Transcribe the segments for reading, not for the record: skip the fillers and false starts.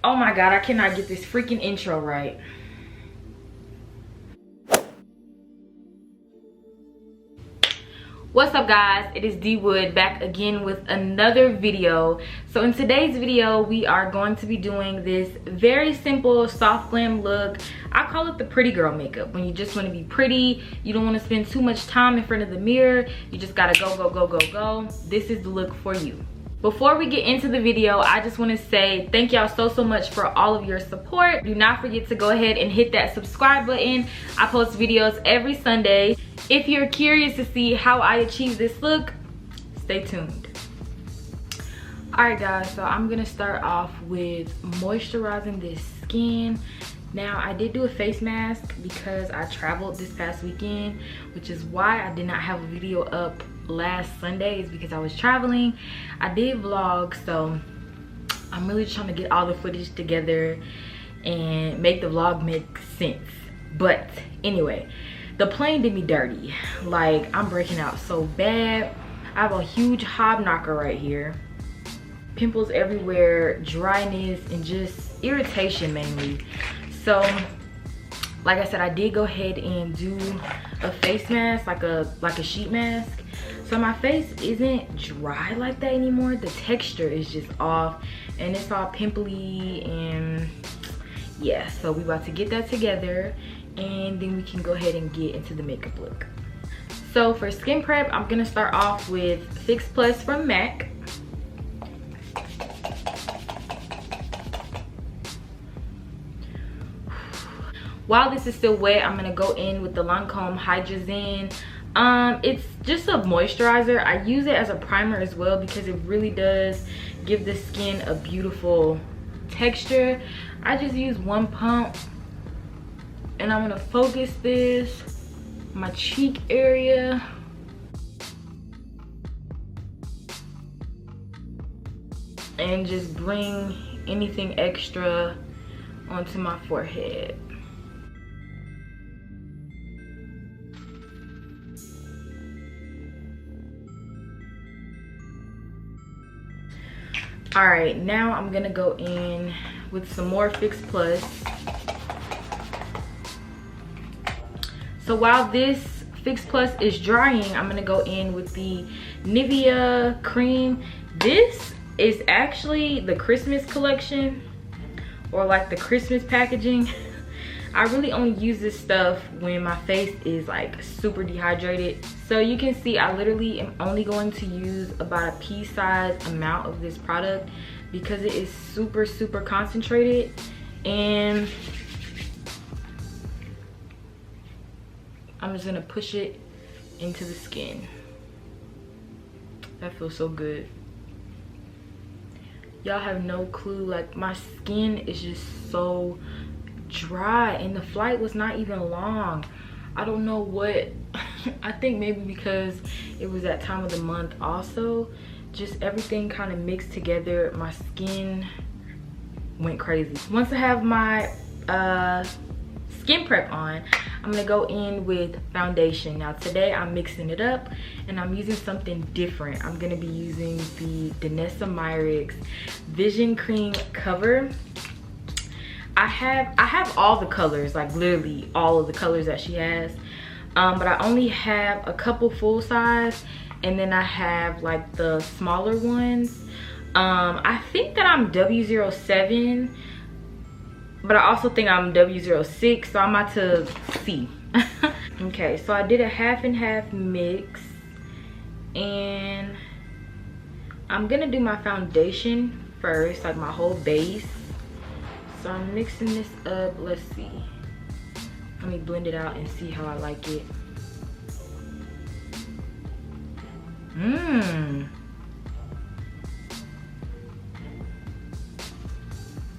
Oh my god, I cannot get this freaking intro right. What's up guys, it is D Wood back again with another video. So in today's video we are going to be doing this very simple soft glam look. I call it the pretty girl makeup. When you just want to be pretty, you don't want to spend too much time in front of the mirror, you just gotta go. This is the look for you. Before we get into the video, I just want to say thank y'all so much for all of your support. Do not forget to go ahead and hit that subscribe button. I post videos every Sunday. If you're curious to see how I achieve this look, stay tuned. Alright guys, so I'm gonna start off with moisturizing this skin. Now I did do a face mask because I traveled this past weekend, which is why I did not have a video up last Sunday, is because I was traveling. I did vlog, so I'm really trying to get all the footage together and make the vlog make sense. But anyway, the plane did me dirty. Like, I'm breaking out so bad. I have a huge hob knocker right here, pimples everywhere, dryness, and just irritation mainly. So like I said, I did go ahead and do a face mask, like a sheet mask. So my face isn't dry like that anymore. The texture is just off and it's all pimply, and yeah, so we about to get that together and then we can go ahead and get into the makeup look. So for skin prep, I'm gonna start off with Fix Plus from MAC. While this is still wet, I'm gonna go in with the Lancôme HydraZen. It's just a moisturizer. I use it as a primer as well because it really does give the skin a beautiful texture. I just use one pump and I'm gonna focus this my cheek area. And just bring anything extra onto my forehead. All right, now I'm gonna go in with some more Fix Plus. So while this Fix Plus is drying, I'm gonna go in with the Nivea cream. This is actually the Christmas collection, or like the Christmas packaging. I really only use this stuff when my face is like super dehydrated. So you can see I literally am only going to use about a pea-sized amount of this product because it is super concentrated. And I'm just gonna push it into the skin. That feels so good. Y'all have no clue, like my skin is just so dry and the flight was not even long. I don't know what I think maybe because it was that time of the month also, just everything kind of mixed together. My skin went crazy. Once I have my skin prep on, I'm gonna go in with foundation. Now today I'm mixing it up and I'm using something different. I'm gonna be using the Danessa Myricks Vision Cream Cover. I have all the colors, like literally all of the colors that she has, but I only have a couple full size, and then I have like the smaller ones. I think that I'm W07, but I also think I'm W06, so I'm about to see. Okay, so I did a half and half mix, and I'm gonna do my foundation first, like my whole base. So I'm mixing this up. Let's see, let me blend it out and see how I like it.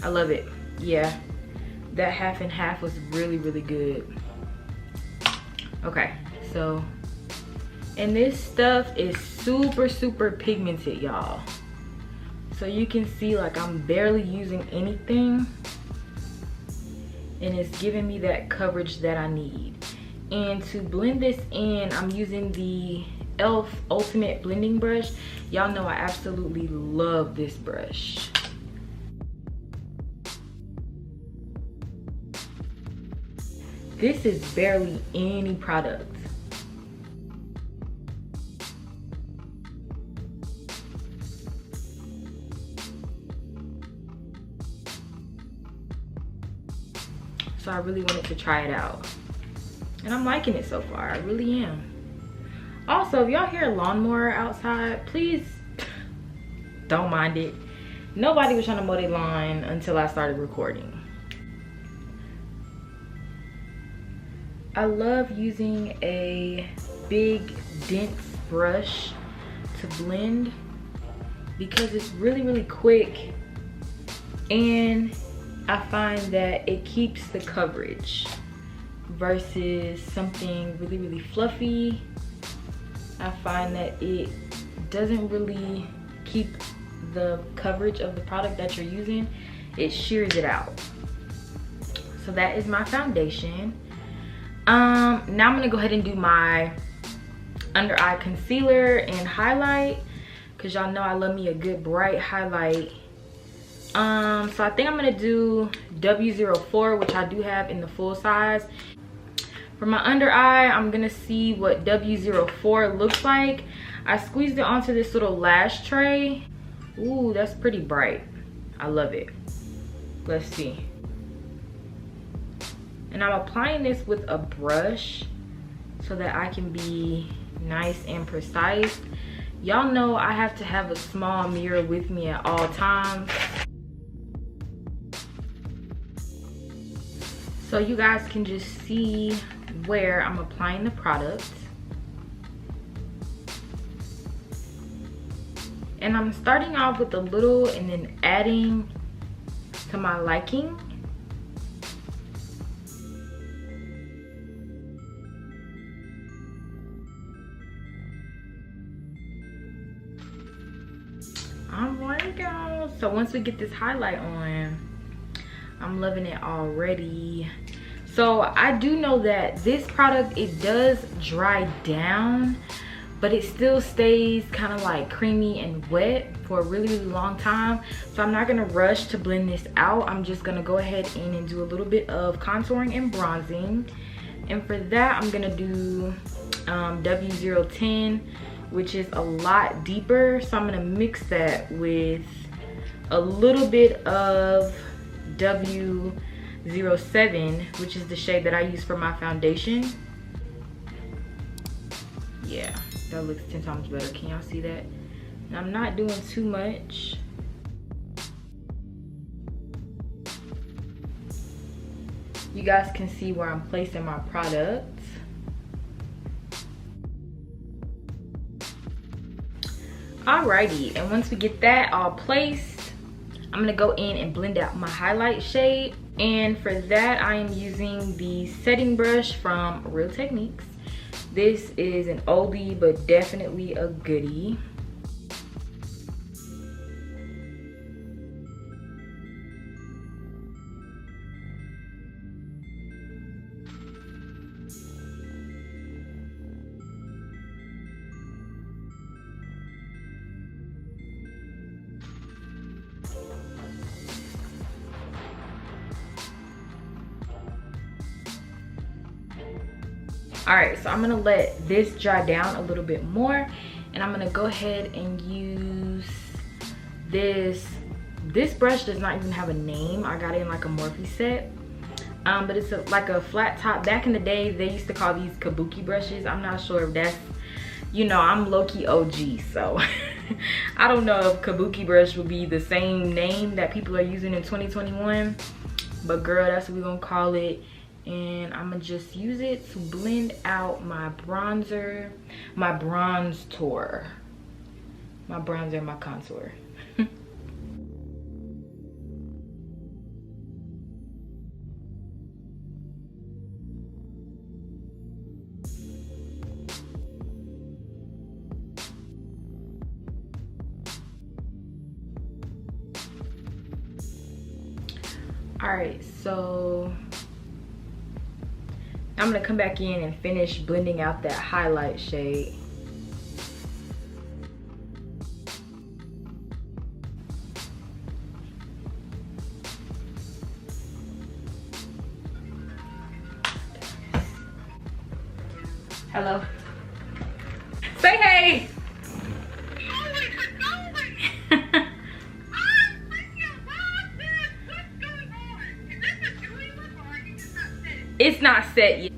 I love it. Yeah, that half and half was really good. Okay, so, and this stuff is super pigmented, y'all. So you can see like I'm barely using anything, and it's giving me that coverage that I need. And to blend this in, I'm using the e.l.f. Ultimate Blending Brush. Y'all know I absolutely love this brush. this is barely any product. So I really wanted to try it out. And I'm liking it so far, I really am. Also, if y'all hear a lawnmower outside, please don't mind it. Nobody was trying to mow their lawn until I started recording. I love using a big, dense brush to blend because it's really quick, and I find that it keeps the coverage versus something really fluffy. I find that it doesn't really keep the coverage of the product that you're using. It shears it out. So that is my foundation. Now I'm gonna go ahead and do my under eye concealer and highlight, because y'all know I love me a good bright highlight. So I think I'm gonna do W04, which I do have in the full size. For my under eye, I'm gonna see what W04 looks like. I squeezed it onto this little lash tray. Ooh, that's pretty bright. I love it. Let's see. And I'm applying this with a brush so that I can be nice and precise. Y'all know I have to have a small mirror with me at all times, so you guys can just see where I'm applying the product. And I'm starting off with a little and then adding to my liking. Alright guys, so once we get this highlight on, I'm loving it already. So I do know that this product, it does dry down, but it still stays kind of like creamy and wet for a really long time. So I'm not gonna rush to blend this out. I'm just gonna go ahead in and do a little bit of contouring and bronzing. And for that, I'm gonna do W010, which is a lot deeper. So I'm gonna mix that with a little bit of W07, which is the shade that I use for my foundation. Yeah, that looks 10 times better. Can y'all see that? And I'm not doing too much. You guys can see where I'm placing my product. Alrighty, and once we get that all placed, I'm gonna go in and blend out my highlight shade. And for that, I am using the setting brush from Real Techniques. This is an oldie, but definitely a goodie. All right, so I'm gonna let this dry down a little bit more, and I'm gonna go ahead and use this. This brush does not even have a name. I got it in like a Morphe set, but it's like a flat top. Back in the day, they used to call these kabuki brushes. I'm not sure if that's, you know, I'm low-key OG, so I don't know if kabuki brush will be the same name that people are using in 2021, but girl, that's what we're gonna call it. And I'm gonna just use it to blend out my bronzer, my bronzer, my contour. All right, so I'm gonna come back in and finish blending out that highlight shade. Hello. Say hey. It's not set yet.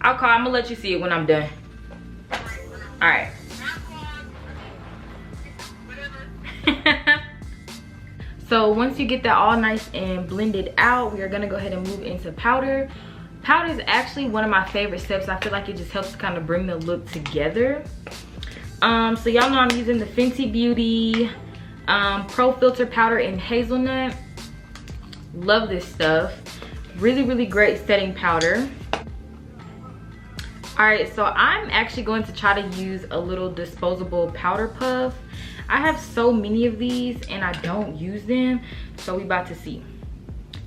I'll call. I'm gonna let you see it when I'm done. All right. So once you get that all nice and blended out, we are gonna go ahead and move into powder. Powder is actually one of my favorite steps. I feel like it just helps to kind of bring the look together. So y'all know I'm using the Fenty Beauty Pro Filter powder in Hazelnut. Love this stuff. Really, really great setting powder. All right, so I'm actually going to try to use a little disposable powder puff. I have so many of these and I don't use them, so we about to see.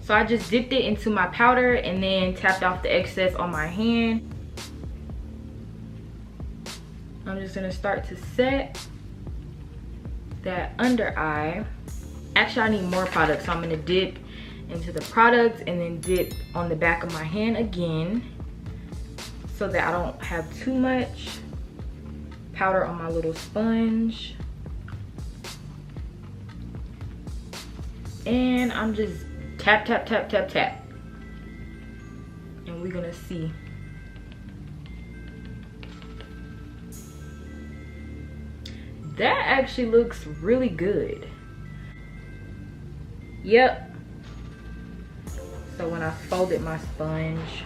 So I just dipped it into my powder and then tapped off the excess on my hand. I'm just gonna start to set that under eye. Actually, I need more product, so I'm gonna dip into the product and then dip on the back of my hand again so that I don't have too much powder on my little sponge. And I'm just tap, tap, tap, tap, tap. And we're gonna see. That actually looks really good. Yep. So when I folded my sponge,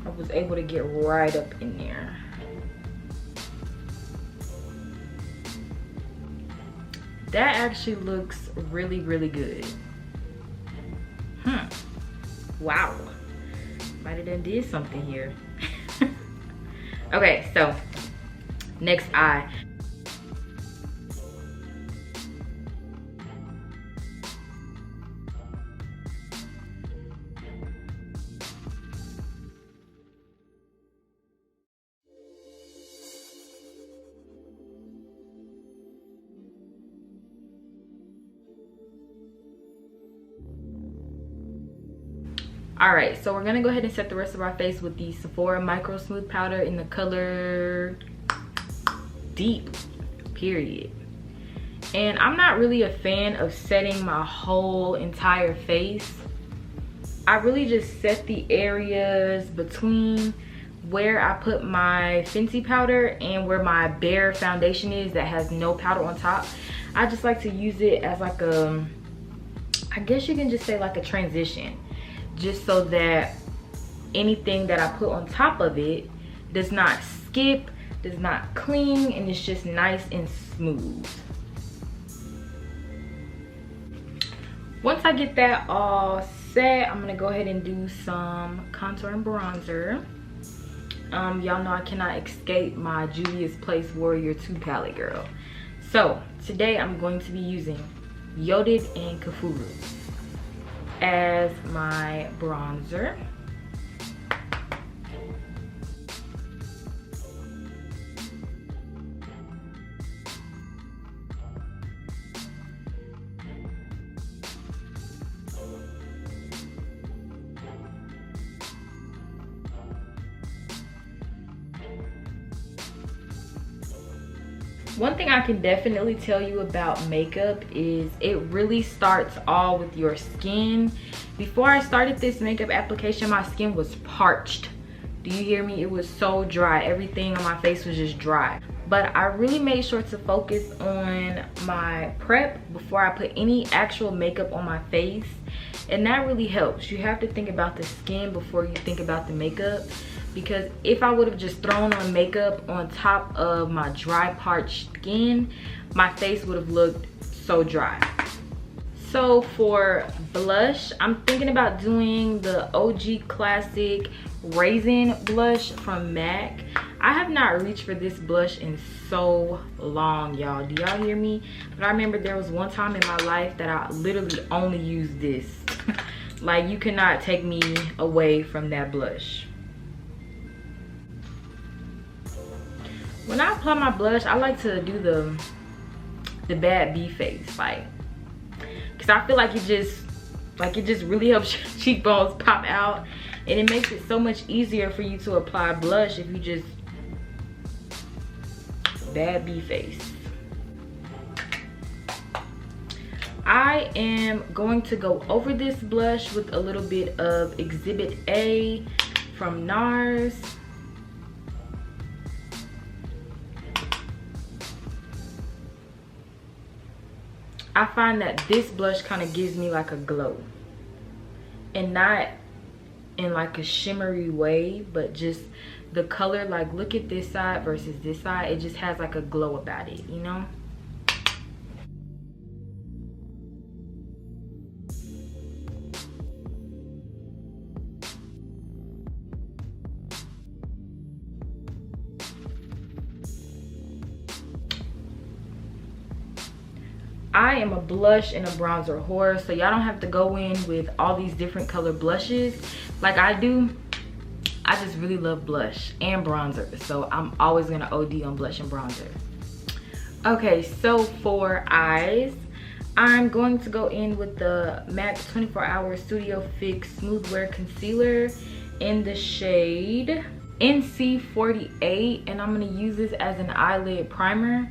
I was able to get right up in there. That actually looks really, really good. Wow. Might have done did something here. Okay, so next eye. All right, so we're gonna go ahead and set the rest of our face with the Sephora Microsmooth powder in the color Deep, period. And I'm not really a fan of setting my whole entire face. I really just set the areas between where I put my Fenty powder and where my bare foundation is that has no powder on top. I just like to use it as like a, I guess you can just say like a transition, just so that anything that I put on top of it does not skip, does not cling, and it's just nice and smooth. Once I get that all set, I'm gonna go ahead and do some contour and bronzer. Y'all know I cannot escape my Juvia's Place Warrior 2 palette, girl. So today I'm going to be using Yoded and Kafuru as my bronzer. One thing I can definitely tell you about makeup is it really starts all with your skin. Before I started this makeup application, my skin was parched. Do you hear me? It was so dry. Everything on my face was just dry. But I really made sure to focus on my prep before I put any actual makeup on my face. And that really helps. You have to think about the skin before you think about the makeup. Because if I would have just thrown on makeup on top of my dry, parched skin, my face would have looked so dry. So for blush, I'm thinking about doing the OG Classic Raizin blush from MAC. I have not reached for this blush in so long, y'all. Do y'all hear me? But I remember there was one time in my life that I literally only used this. Like, you cannot take me away from that blush. When I apply my blush, I like to do the bad B face, like, because I feel like it just Like, it just really helps your cheekbones pop out, and it makes it so much easier for you to apply blush if you just bad bee face. I am going to go over this blush with a little bit of Exhibit A from Nars. I find that this blush kind of gives me like a glow, and not in like a shimmery way, but just the color. Like, look at this side versus this side, it just has like a glow about it, you know. I am a blush and a bronzer whore, so y'all don't have to go in with all these different color blushes like I do. I just really love blush and bronzer, so I'm always gonna OD on blush and bronzer. Okay, so for eyes, I'm going to go in with the MAC 24 Hour Studio Fix Smooth Wear Concealer in the shade NC48, and I'm gonna use this as an eyelid primer.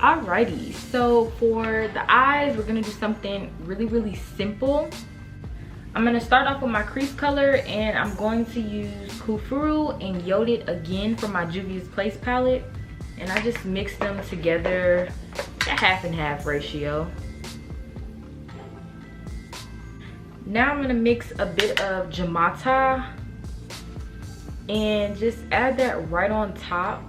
Alrighty, so for the eyes, we're gonna do something really simple. I'm gonna start off with my crease color, and I'm going to use Kufuru and Yoded again from my Juvias Place palette, and I just mix them together, a half and half ratio. Now I'm gonna mix a bit of Jamata and just add that right on top.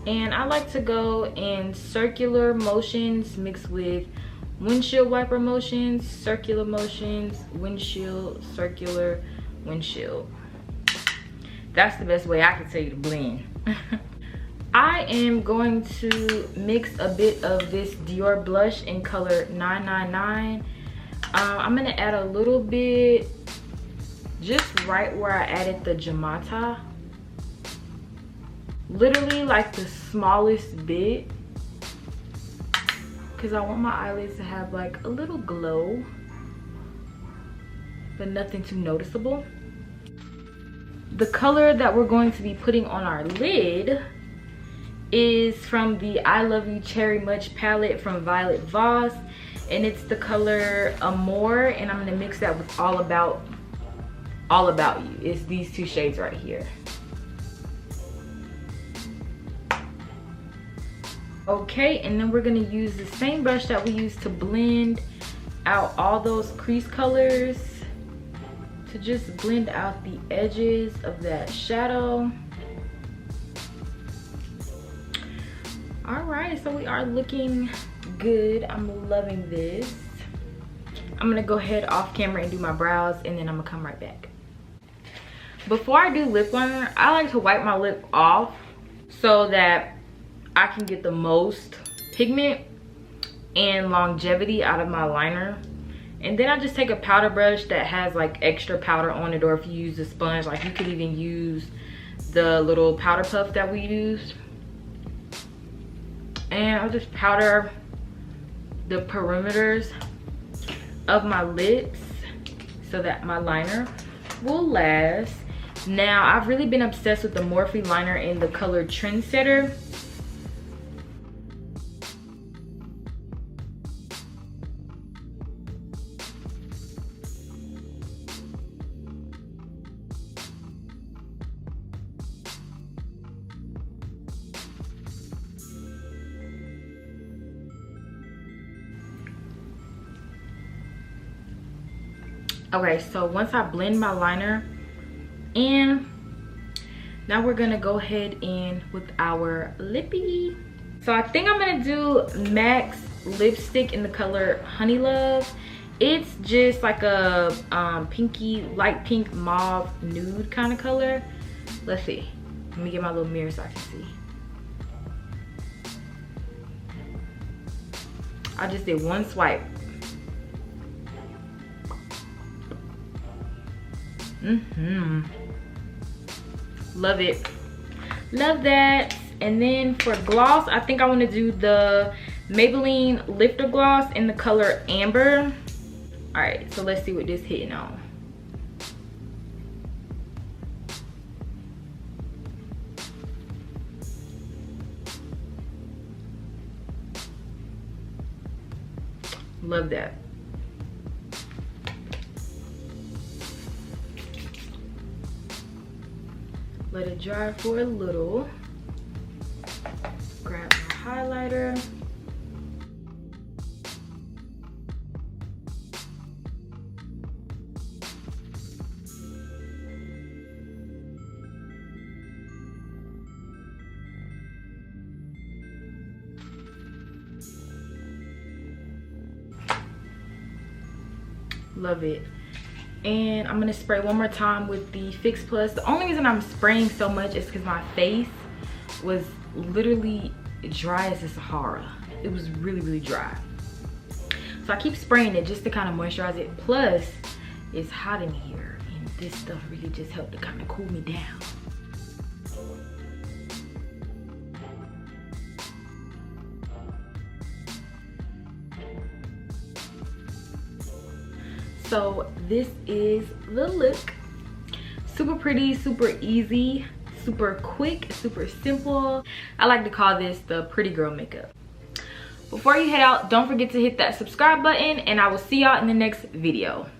And I like to go in circular motions mixed with windshield wiper motions, circular motions, windshield, circular, windshield. That's the best way I can tell you to blend. I am going to mix a bit of this Dior blush in color 999. I'm gonna add a little bit just right where I added the Jamata. Literally like the smallest bit, because I want my eyelids to have like a little glow, but nothing too noticeable. The color that we're going to be putting on our lid is from the I Love You Cherry Much palette from Violet Voss, and it's the color Amour, and I'm gonna mix that with All About You. It's these two shades right here. Okay, and then we're gonna use the same brush that we used to blend out all those crease colors to just blend out the edges of that shadow. All right, so we are looking good. I'm loving this. I'm gonna go ahead off camera and do my brows, and then I'm gonna come right back. Before I do lip liner, I like to wipe my lip off so that I can get the most pigment and longevity out of my liner. And then I just take a powder brush that has like extra powder on it, or if you use a sponge, like you could even use the little powder puff that we used. And I'll just powder the perimeters of my lips so that my liner will last. Now, I've really been obsessed with the Morphe liner in the color Trendsetter. Okay, so once I blend my liner in, now we're gonna go ahead in with our lippy. So I think I'm gonna do MAC's lipstick in the color Honey Love. It's just like a pinky, light pink mauve nude kind of color. Let's see. Let me get my little mirror so I can see. I just did one swipe. Love it. Love that. And then for gloss, I think I want to do the Maybelline Lifter Gloss in the color Amber. All right, so let's see what this hitting on. Love that. Let it dry for a little. Grab my highlighter. Love it. And I'm gonna spray one more time with the Fix Plus. The only reason I'm spraying so much is because my face was literally dry as the Sahara. It was really dry. So I keep spraying it just to kind of moisturize it. Plus, it's hot in here, and this stuff really just helped to kind of cool me down. So this is the look. Super pretty, super easy, super quick, super simple. I like to call this the pretty girl makeup. Before you head out, don't forget to hit that subscribe button, and I will see y'all in the next video.